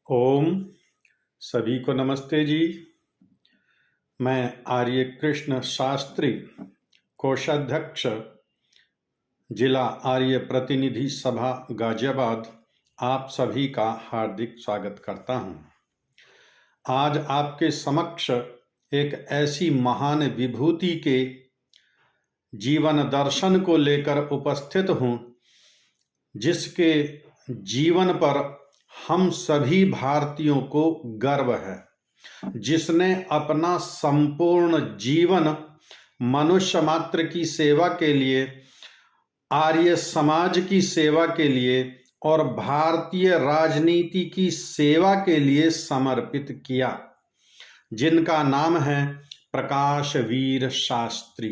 ओम सभी को नमस्ते जी। मैं आर्य कृष्ण शास्त्री, कोषाध्यक्ष, जिला आर्य प्रतिनिधि सभा गाजियाबाद, आप सभी का हार्दिक स्वागत करता हूं। आज आपके समक्ष एक ऐसी महान विभूति के जीवन दर्शन को लेकर उपस्थित हूं जिसके जीवन पर हम सभी भारतीयों को गर्व है, जिसने अपना संपूर्ण जीवन मनुष्य मात्र की सेवा के लिए, आर्य समाज की सेवा के लिए और भारतीय राजनीति की सेवा के लिए समर्पित किया, जिनका नाम है प्रकाश वीर शास्त्री।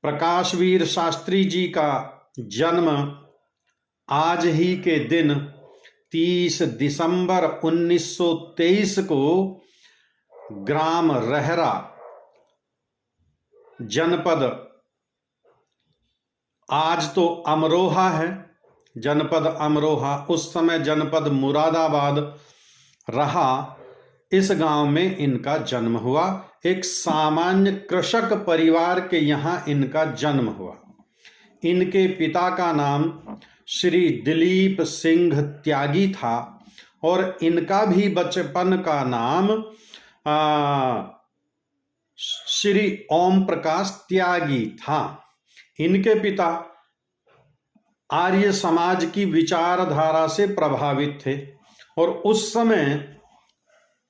प्रकाश वीर शास्त्री जी का जन्म आज ही के दिन 30 दिसंबर 1923 को ग्राम रहरा, जनपद, आज तो अमरोहा है, जनपद अमरोहा, उस समय जनपद मुरादाबाद रहा, इस गांव में इनका जन्म हुआ। एक सामान्य कृषक परिवार के यहाँ इनका जन्म हुआ। इनके पिता का नाम श्री दिलीप सिंह त्यागी था और इनका भी बचपन का नाम श्री ओम प्रकाश त्यागी था। इनके पिता आर्य समाज की विचारधारा से प्रभावित थे और उस समय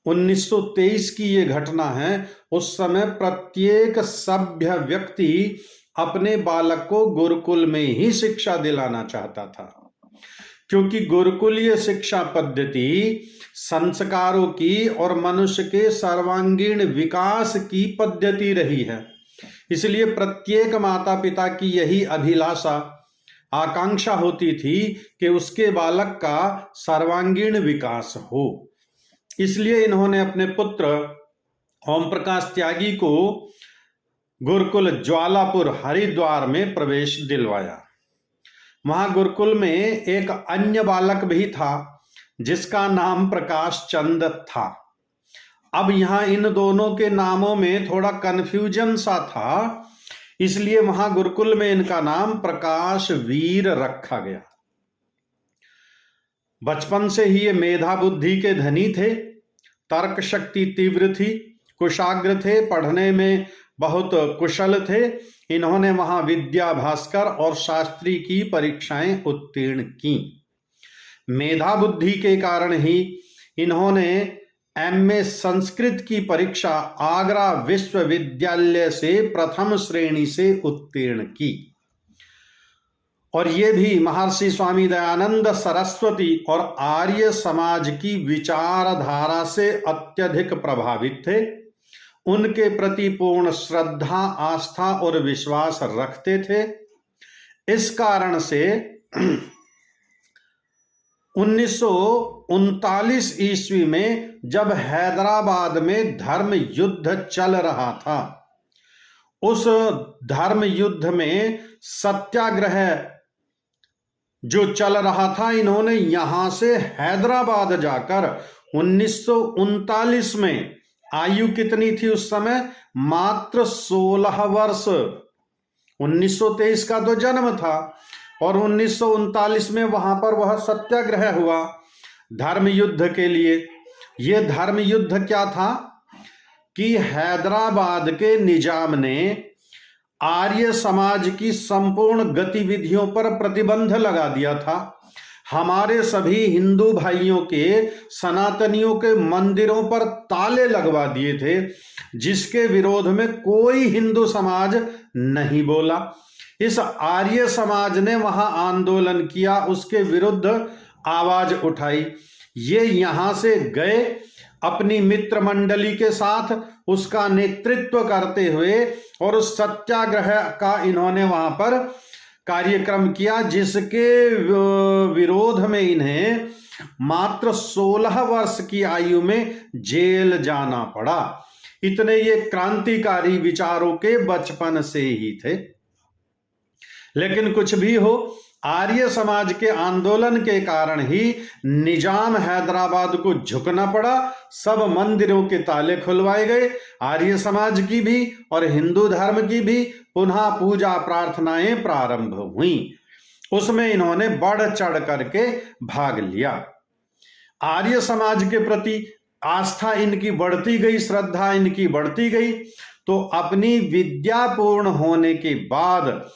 1923 की ये घटना है। उस समय प्रत्येक सभ्य व्यक्ति अपने बालक को गुरुकुल में ही शिक्षा दिलाना चाहता था, क्योंकि गुरुकुलीय शिक्षा पद्धति संस्कारों की और मनुष्य के सर्वांगीण विकास की पद्धति रही है। इसलिए प्रत्येक माता पिता की यही अभिलाषा, आकांक्षा होती थी कि उसके बालक का सर्वांगीण विकास हो। इसलिए इन्होंने अपने पुत्र ओम प्रकाश त्यागी को गुरुकुल ज्वालापुर हरिद्वार में प्रवेश दिलवाया। वहां गुरुकुल में एक अन्य बालक भी था जिसका नाम प्रकाश चंद था। अब यहां इन दोनों के नामों में थोड़ा कन्फ्यूजन सा था, इसलिए वहां गुरुकुल में इनका नाम प्रकाश वीर रखा गया। बचपन से ही ये मेधा बुद्धि के धनी थे, तर्क शक्ति तीव्र थी, कुशाग्र थे, पढ़ने में बहुत कुशल थे। इन्होंने वहां विद्या भास्कर और शास्त्री की परीक्षाएं उत्तीर्ण की। मेधा बुद्धि के कारण ही इन्होंने एमए संस्कृत की परीक्षा आगरा विश्वविद्यालय से प्रथम श्रेणी से उत्तीर्ण की और ये भी महर्षि स्वामी दयानंद सरस्वती और आर्य समाज की विचारधारा से अत्यधिक प्रभावित थे। उनके प्रति पूर्ण श्रद्धा, आस्था और विश्वास रखते थे। इस कारण से 1939 ईस्वी में जब हैदराबाद में धर्म युद्ध चल रहा था, उस धर्म युद्ध में सत्याग्रह जो चल रहा था, इन्होंने यहां से हैदराबाद जाकर 1939 में, आयु कितनी थी उस समय? मात्र 16 वर्ष। 1923 का तो जन्म था और 1939 में वहां पर वह सत्याग्रह हुआ धर्म युद्ध के लिए। यह धर्म युद्ध क्या था कि हैदराबाद के निजाम ने आर्य समाज की संपूर्ण गतिविधियों पर प्रतिबंध लगा दिया था। हमारे सभी हिंदू भाइयों के, सनातनियों के मंदिरों पर ताले लगवा दिए थे, जिसके विरोध में कोई हिंदू समाज नहीं बोला। इस आर्य समाज ने वहां आंदोलन किया, उसके विरुद्ध आवाज उठाई। ये यहां से गए अपनी मित्र मंडली के साथ, उसका नेतृत्व करते हुए, और उस सत्याग्रह का इन्होंने वहां पर कार्यक्रम किया, जिसके विरोध में इन्हें मात्र 16 वर्ष की आयु में जेल जाना पड़ा। इतने ये क्रांतिकारी विचारों के बचपन से ही थे। लेकिन कुछ भी हो, आर्य समाज के आंदोलन के कारण ही निजाम हैदराबाद को झुकना पड़ा। सब मंदिरों के ताले खुलवाए गए। आर्य समाज की भी और हिंदू धर्म की भी पुनः पूजा प्रार्थनाएं प्रारंभ हुई। उसमें इन्होंने बढ़ चढ़ करके भाग लिया। आर्य समाज के प्रति आस्था इनकी बढ़ती गई, श्रद्धा इनकी बढ़ती गई। तो अपनी विद्या पूर्ण होने के बाद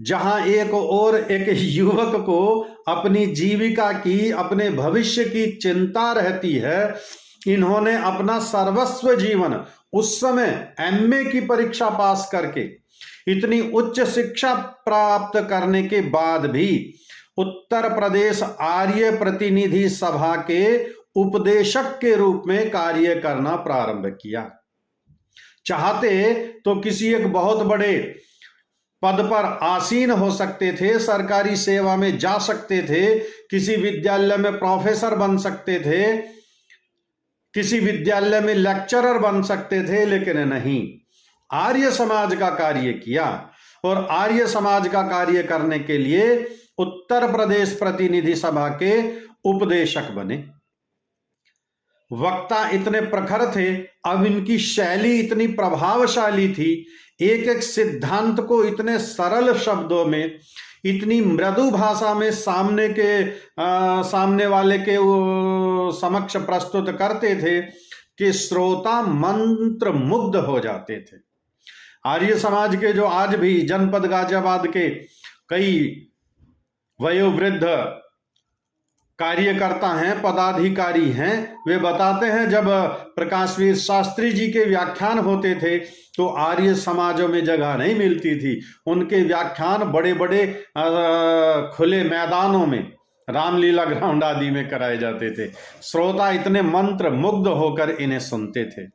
जहां एक और एक युवक को अपनी जीविका की, अपने भविष्य की चिंता रहती है, इन्होंने अपना सर्वस्व जीवन उस समय एमए की परीक्षा पास करके इतनी उच्च शिक्षा प्राप्त करने के बाद भी उत्तर प्रदेश आर्य प्रतिनिधि सभा के उपदेशक के रूप में कार्य करना प्रारंभ किया। चाहते तो किसी एक बहुत बड़े पद पर आसीन हो सकते थे, सरकारी सेवा में जा सकते थे, किसी विद्यालय में प्रोफेसर बन सकते थे, किसी विद्यालय में लेक्चरर बन सकते थे, लेकिन नहीं, आर्य समाज का कार्य किया। और आर्य समाज का कार्य करने के लिए उत्तर प्रदेश प्रतिनिधि सभा के उपदेशक बने। वक्ता इतने प्रखर थे, अब इनकी शैली इतनी प्रभावशाली थी, एक एक सिद्धांत को इतने सरल शब्दों में, इतनी मृदु भाषा में सामने वाले के समक्ष प्रस्तुत करते थे कि श्रोता मंत्र मुग्ध हो जाते थे। आर्य समाज के जो आज भी जनपद गाजियाबाद के कई वयोवृद्ध कार्यकर्ता हैं, पदाधिकारी हैं, वे बताते हैं जब प्रकाशवीर शास्त्री जी के व्याख्यान होते थे तो आर्य समाजों में जगह नहीं मिलती थी। उनके व्याख्यान बड़े बड़े खुले मैदानों में, रामलीला ग्राउंड आदि में कराए जाते थे। श्रोता इतने मंत्र मुग्ध होकर इन्हें सुनते थे।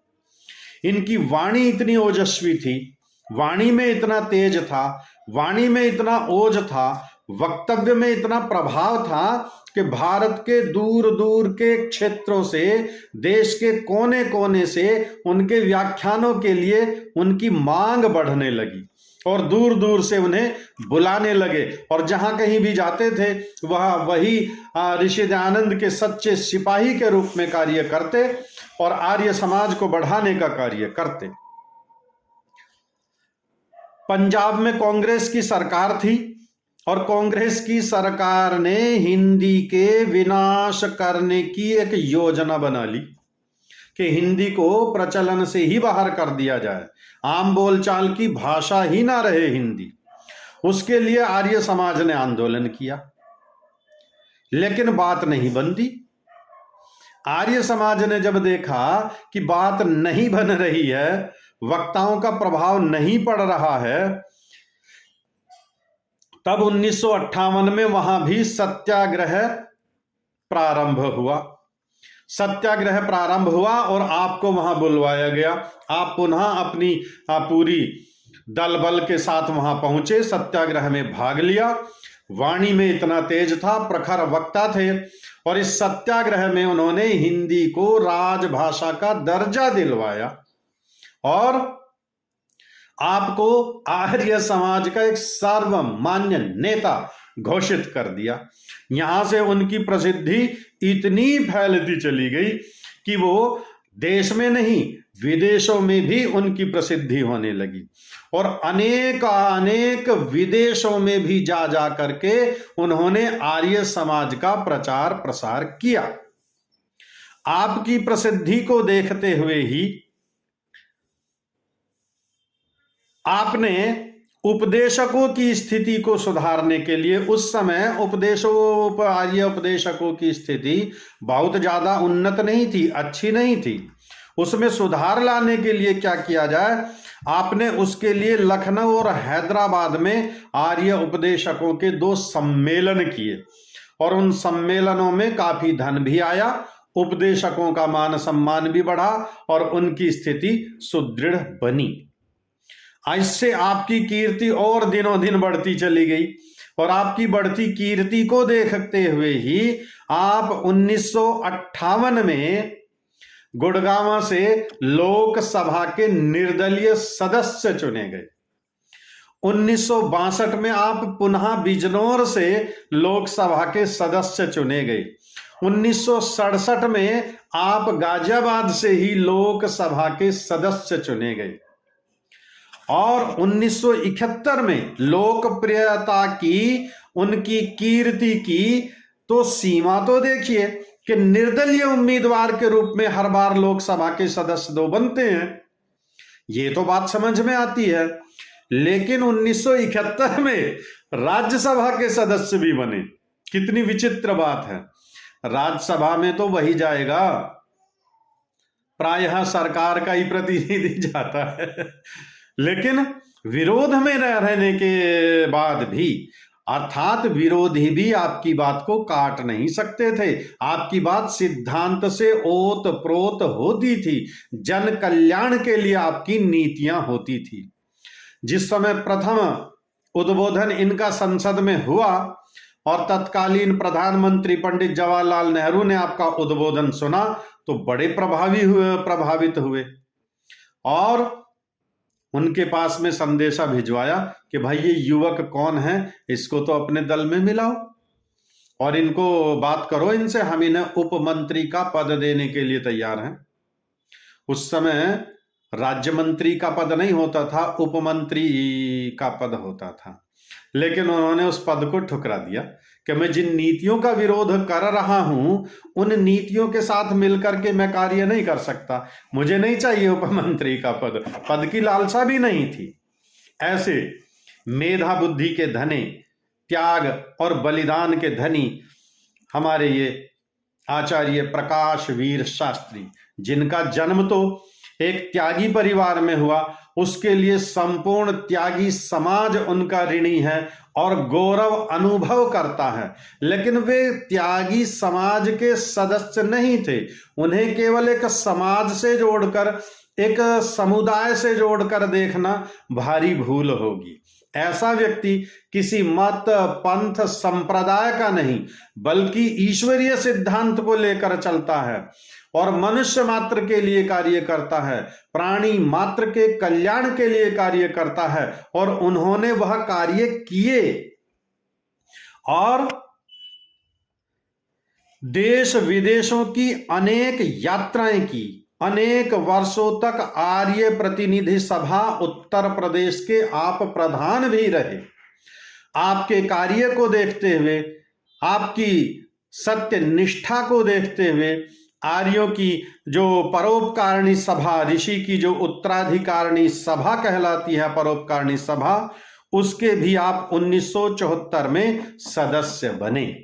इनकी वाणी इतनी ओजस्वी थी, वाणी में इतना तेज था, वाणी में इतना ओज था, वक्तव्य में इतना प्रभाव था कि भारत के दूर दूर के क्षेत्रों से, देश के कोने कोने से उनके व्याख्यानों के लिए उनकी मांग बढ़ने लगी और दूर दूर से उन्हें बुलाने लगे। और जहां कहीं भी जाते थे वह वही ऋषि दयानंद के सच्चे सिपाही के रूप में कार्य करते और आर्य समाज को बढ़ाने का कार्य करते। पंजाब में कांग्रेस की सरकार थी और कांग्रेस की सरकार ने हिंदी के विनाश करने की एक योजना बना ली कि हिंदी को प्रचलन से ही बाहर कर दिया जाए, आम बोलचाल की भाषा ही ना रहे हिंदी। उसके लिए आर्य समाज ने आंदोलन किया, लेकिन बात नहीं बनती। आर्य समाज ने जब देखा कि बात नहीं बन रही है, वक्ताओं का प्रभाव नहीं पड़ रहा है, तब 1958 में वहां भी सत्याग्रह प्रारंभ हुआ। सत्याग्रह प्रारंभ हुआ और आपको वहां बुलवाया गया। आप पुनः अपनी पूरी दल बल के साथ वहां पहुंचे, सत्याग्रह में भाग लिया। वाणी में इतना तेज था, प्रखर वक्ता थे और इस सत्याग्रह में उन्होंने हिंदी को राजभाषा का दर्जा दिलवाया और आपको आर्य समाज का एक सर्वमान्य नेता घोषित कर दिया। यहां से उनकी प्रसिद्धि इतनी फैलती चली गई कि वो देश में नहीं, विदेशों में भी उनकी प्रसिद्धि होने लगी और अनेक विदेशों में भी जा करके उन्होंने आर्य समाज का प्रचार प्रसार किया। आपकी प्रसिद्धि को देखते हुए ही आपने उपदेशकों की स्थिति को सुधारने के लिए, उस समय आर्य उपदेशकों की स्थिति बहुत ज्यादा उन्नत नहीं थी, अच्छी नहीं थी। उसमें सुधार लाने के लिए क्या किया जाए, आपने उसके लिए लखनऊ और हैदराबाद में आर्य उपदेशकों के 2 सम्मेलन किए और उन सम्मेलनों में काफी धन भी आया, उपदेशकों का मान सम्मान भी बढ़ा और उनकी स्थिति सुदृढ़ बनी। इससे आपकी कीर्ति और दिनों दिन बढ़ती चली गई और आपकी बढ़ती कीर्ति को देखते हुए ही आप 1958 में गुड़गांव से लोकसभा के निर्दलीय सदस्य चुने गए। 1962 में आप पुनः बिजनौर से लोकसभा के सदस्य चुने गए। 1967 में आप गाजियाबाद से ही लोकसभा के सदस्य चुने गए और 1971 में लोकप्रियता की, उनकी कीर्ति की तो सीमा तो देखिए कि निर्दलीय उम्मीदवार के रूप में हर बार लोकसभा के सदस्य 2 बनते हैं। ये तो बात समझ में आती है। लेकिन 1971 में राज्यसभा के सदस्य भी बने। कितनी विचित्र बात है। राज्यसभा में तो वही जाएगा, प्रायः सरकार का ही प्रतिनिधि जाता है। लेकिन विरोध में रहने के बाद भी, अर्थात विरोधी भी आपकी बात को काट नहीं सकते थे। आपकी बात सिद्धांत से ओत प्रोत होती थी, जन कल्याण के लिए आपकी नीतियां होती थी। जिस समय प्रथम उद्बोधन इनका संसद में हुआ और तत्कालीन प्रधानमंत्री पंडित जवाहरलाल नेहरू ने आपका उद्बोधन सुना तो बड़े प्रभावित हुए और उनके पास में संदेशा भिजवाया कि भाई ये युवक कौन है, इसको तो अपने दल में मिलाओ और इनको बात करो इनसे, हम इन्हें उप मंत्री का पद देने के लिए तैयार हैं। उस समय राज्य मंत्री का पद नहीं होता था, उप मंत्री का पद होता था। लेकिन उन्होंने उस पद को ठुकरा दिया कि मैं जिन नीतियों का विरोध कर रहा हूं उन नीतियों के साथ मिलकर के मैं कार्य नहीं कर सकता, मुझे नहीं चाहिए उपमंत्री का पद, पद की लालसा भी नहीं थी। ऐसे मेधा बुद्धि के धनी, त्याग और बलिदान के धनी हमारे ये आचार्य प्रकाश वीर शास्त्री, जिनका जन्म तो एक त्यागी परिवार में हुआ, उसके लिए संपूर्ण त्यागी समाज उनका ऋणी है और गौरव अनुभव करता है। लेकिन वे त्यागी समाज के सदस्य नहीं थे, उन्हें केवल एक समाज से जोड़कर, एक समुदाय से जोड़कर देखना भारी भूल होगी। ऐसा व्यक्ति किसी मत, पंथ, संप्रदाय का नहीं बल्कि ईश्वरीय सिद्धांत को लेकर चलता है और मनुष्य मात्र के लिए कार्य करता है, प्राणी मात्र के कल्याण के लिए कार्य करता है और उन्होंने वह कार्य किए और देश विदेशों की अनेक यात्राएं की। अनेक वर्षों तक आर्य प्रतिनिधि सभा उत्तर प्रदेश के आप प्रधान भी रहे। आपके कार्य को देखते हुए, आपकी सत्य निष्ठा को देखते हुए आर्यों की जो परोपकारिणी सभा, ऋषि की जो उत्तराधिकारिणी सभा कहलाती है परोपकारिणी सभा, उसके भी आप 1974 में सदस्य बने।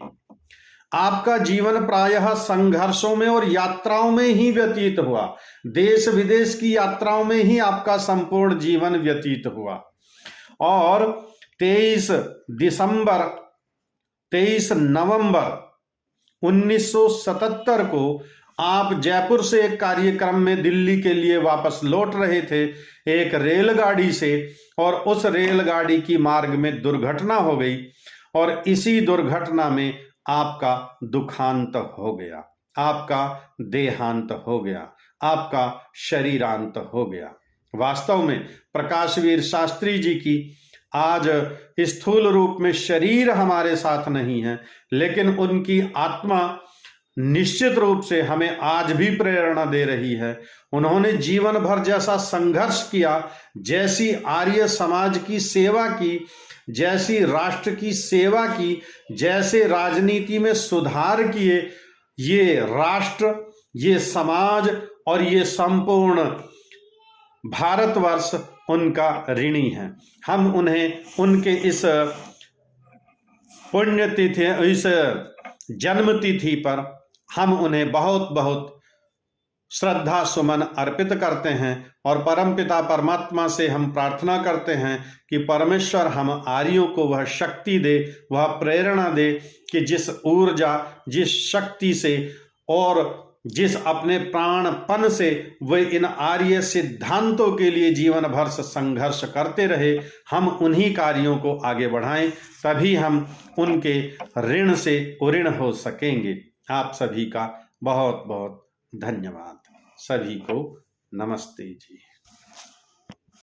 आपका जीवन प्रायः संघर्षों में और यात्राओं में ही व्यतीत हुआ। देश विदेश की यात्राओं में ही आपका संपूर्ण जीवन व्यतीत हुआ और 23 नवंबर 1977 को आप जयपुर से एक कार्यक्रम में दिल्ली के लिए वापस लौट रहे थे एक रेलगाड़ी से और उस रेलगाड़ी की मार्ग में दुर्घटना हो गई और इसी दुर्घटना में आपका दुखांत हो गया, आपका देहांत हो गया, आपका शरीरांत हो गया। वास्तव में प्रकाशवीर शास्त्री जी की आज स्थूल रूप में शरीर हमारे साथ नहीं है, लेकिन उनकी आत्मा निश्चित रूप से हमें आज भी प्रेरणा दे रही है। उन्होंने जीवन भर जैसा संघर्ष किया, जैसी आर्य समाज की सेवा की, जैसी राष्ट्र की सेवा की, जैसे राजनीति में सुधार किए, ये राष्ट्र, ये समाज और ये संपूर्ण भारतवर्ष उनका ऋणी है। हम उन्हें उनके इस पुण्यतिथि, इस जन्म तिथि पर हम उन्हें बहुत बहुत श्रद्धा सुमन अर्पित करते हैं और परमपिता परमात्मा से हम प्रार्थना करते हैं कि परमेश्वर हम आर्यों को वह शक्ति दे, वह प्रेरणा दे कि जिस ऊर्जा, जिस शक्ति से और जिस अपने प्राणपन से वे इन आर्य सिद्धांतों के लिए जीवन भर से संघर्ष करते रहे, हम उन्हीं कार्यों को आगे बढ़ाएं, तभी हम उनके ऋण से उऋण हो सकेंगे। आप सभी का बहुत बहुत धन्यवाद। सभी को नमस्ते जी।